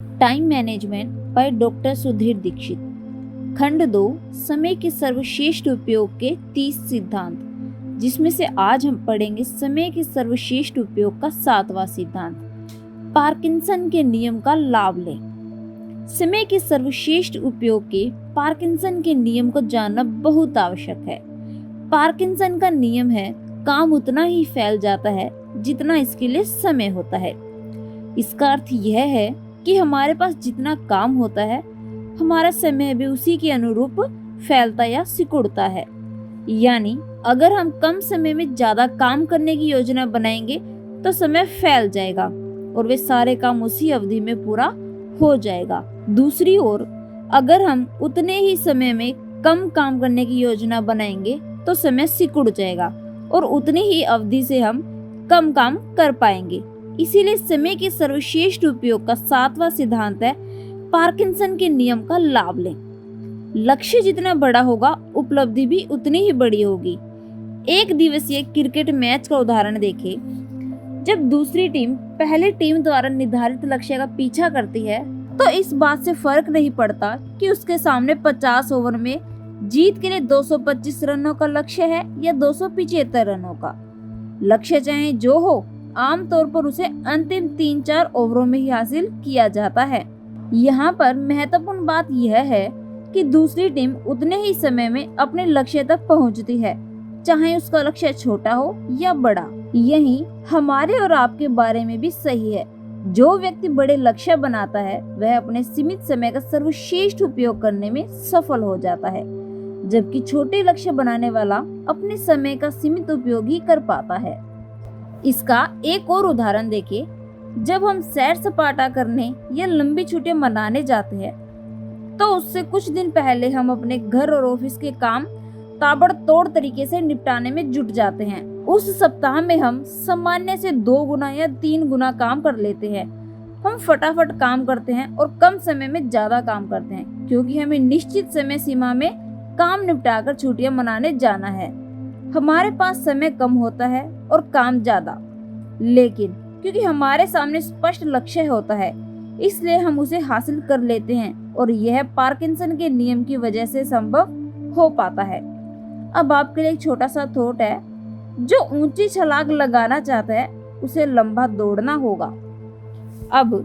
Time management by doctor Sudhir Dikshit. खंड 2, समय के सर्वश्रेष्ठ उपयोग के 30 सिद्धांत, जिसमें से आज हम पढ़ेंगे समय के सर्वश्रेष्ठ उपयोग का 7वां सिद्धांत, पार्किंसन के नियम का लाभ लें। समय के सर्वश्रेष्ठ उपयोग के पार्किंसन के नियम को जानना बहुत आवश्यक है। पार्किंसन का नियम है, काम उतना ही फैल जाता है जितना इसके लिए समय होता है। इसका अर्थ यह है कि हमारे पास जितना काम होता है, हमारा समय भी उसी के अनुरूप फैलता या सिकुड़ता है। यानी अगर हम कम समय में ज्यादा काम करने की योजना बनाएंगे तो समय फैल जाएगा और वे सारे काम उसी अवधि में पूरा हो जाएगा। दूसरी ओर अगर हम उतने ही समय में कम काम करने की योजना बनाएंगे तो समय सिकुड़ जाएगा और उतनी ही अवधि से हम कम काम कर पाएंगे। इसीलिए समय के सर्वश्रेष्ठ उपयोग का 7वां सिद्धांत है, पार्किंसन के नियम का लाभ लें। लक्ष्य जितना बड़ा होगा, उपलब्धि भी उतनी ही बड़ी होगी। एक दिवसीय क्रिकेट मैच का उदाहरण देखें। जब दूसरी टीम पहली टीम द्वारा निर्धारित लक्ष्य का पीछा करती है तो इस बात से फर्क नहीं पड़ता कि उसके सामने 50 ओवर में जीत के लिए 225 रनों का लक्ष्य है या 275 रनों का। लक्ष्य चाहे जो हो, आमतौर पर उसे अंतिम 3-4 ओवरों में ही हासिल किया जाता है। यहाँ पर महत्वपूर्ण बात यह है कि दूसरी टीम उतने ही समय में अपने लक्ष्य तक पहुँचती है, चाहे उसका लक्ष्य छोटा हो या बड़ा। यही हमारे और आपके बारे में भी सही है। जो व्यक्ति बड़े लक्ष्य बनाता है वह अपने सीमित समय का सर्वश्रेष्ठ उपयोग करने में सफल हो जाता है, जबकि छोटे लक्ष्य बनाने वाला अपने समय का सीमित उपयोग ही कर पाता है। इसका एक और उदाहरण देखिए। जब हम सैर सपाटा करने या लंबी छुट्टियां मनाने जाते हैं तो उससे कुछ दिन पहले हम अपने घर और ऑफिस के काम ताबड़तोड़ तरीके से निपटाने में जुट जाते हैं। उस सप्ताह में हम सामान्य से 2 गुना या 3 गुना काम कर लेते हैं। हम फटाफट काम करते हैं और कम समय में ज्यादा काम करते हैं, क्योंकि हमें निश्चित समय सीमा में काम निपटाकर छुट्टियां मनाने जाना है। हमारे पास समय कम होता है और काम ज्यादा, लेकिन क्योंकि हमारे सामने स्पष्ट लक्ष्य होता है, इसलिए हम उसे हासिल कर लेते हैं और यह पार्किंसन के नियम की वजह से संभव हो पाता है। अब आपके लिए एक छोटा सा थॉट है, जो ऊंची छलांग लगाना चाहता है उसे लंबा दौड़ना होगा। अब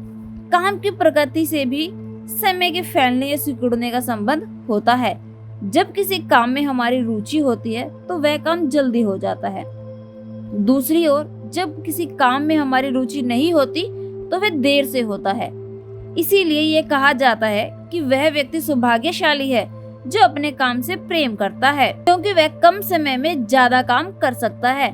काम की प्रकृति से भी समय के फैलने या सिकुड़ने का संबंध होता है। जब किसी काम में हमारी रुचि होती है तो वह काम जल्दी हो जाता है। दूसरी ओर जब किसी काम में हमारी रुचि नहीं होती तो वह देर से होता है। इसीलिए ये कहा जाता है कि वह व्यक्ति सौभाग्यशाली है जो अपने काम से प्रेम करता है, क्योंकि वह कम समय में ज्यादा काम कर सकता है,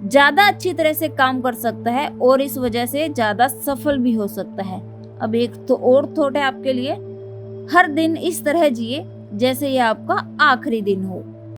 ज्यादा अच्छी तरह से काम कर सकता है और इस वजह से ज्यादा सफल भी हो सकता है। अब एक तो और थॉट है आपके लिए, हर दिन इस तरह जिए जैसे यह आपका आखिरी दिन हो।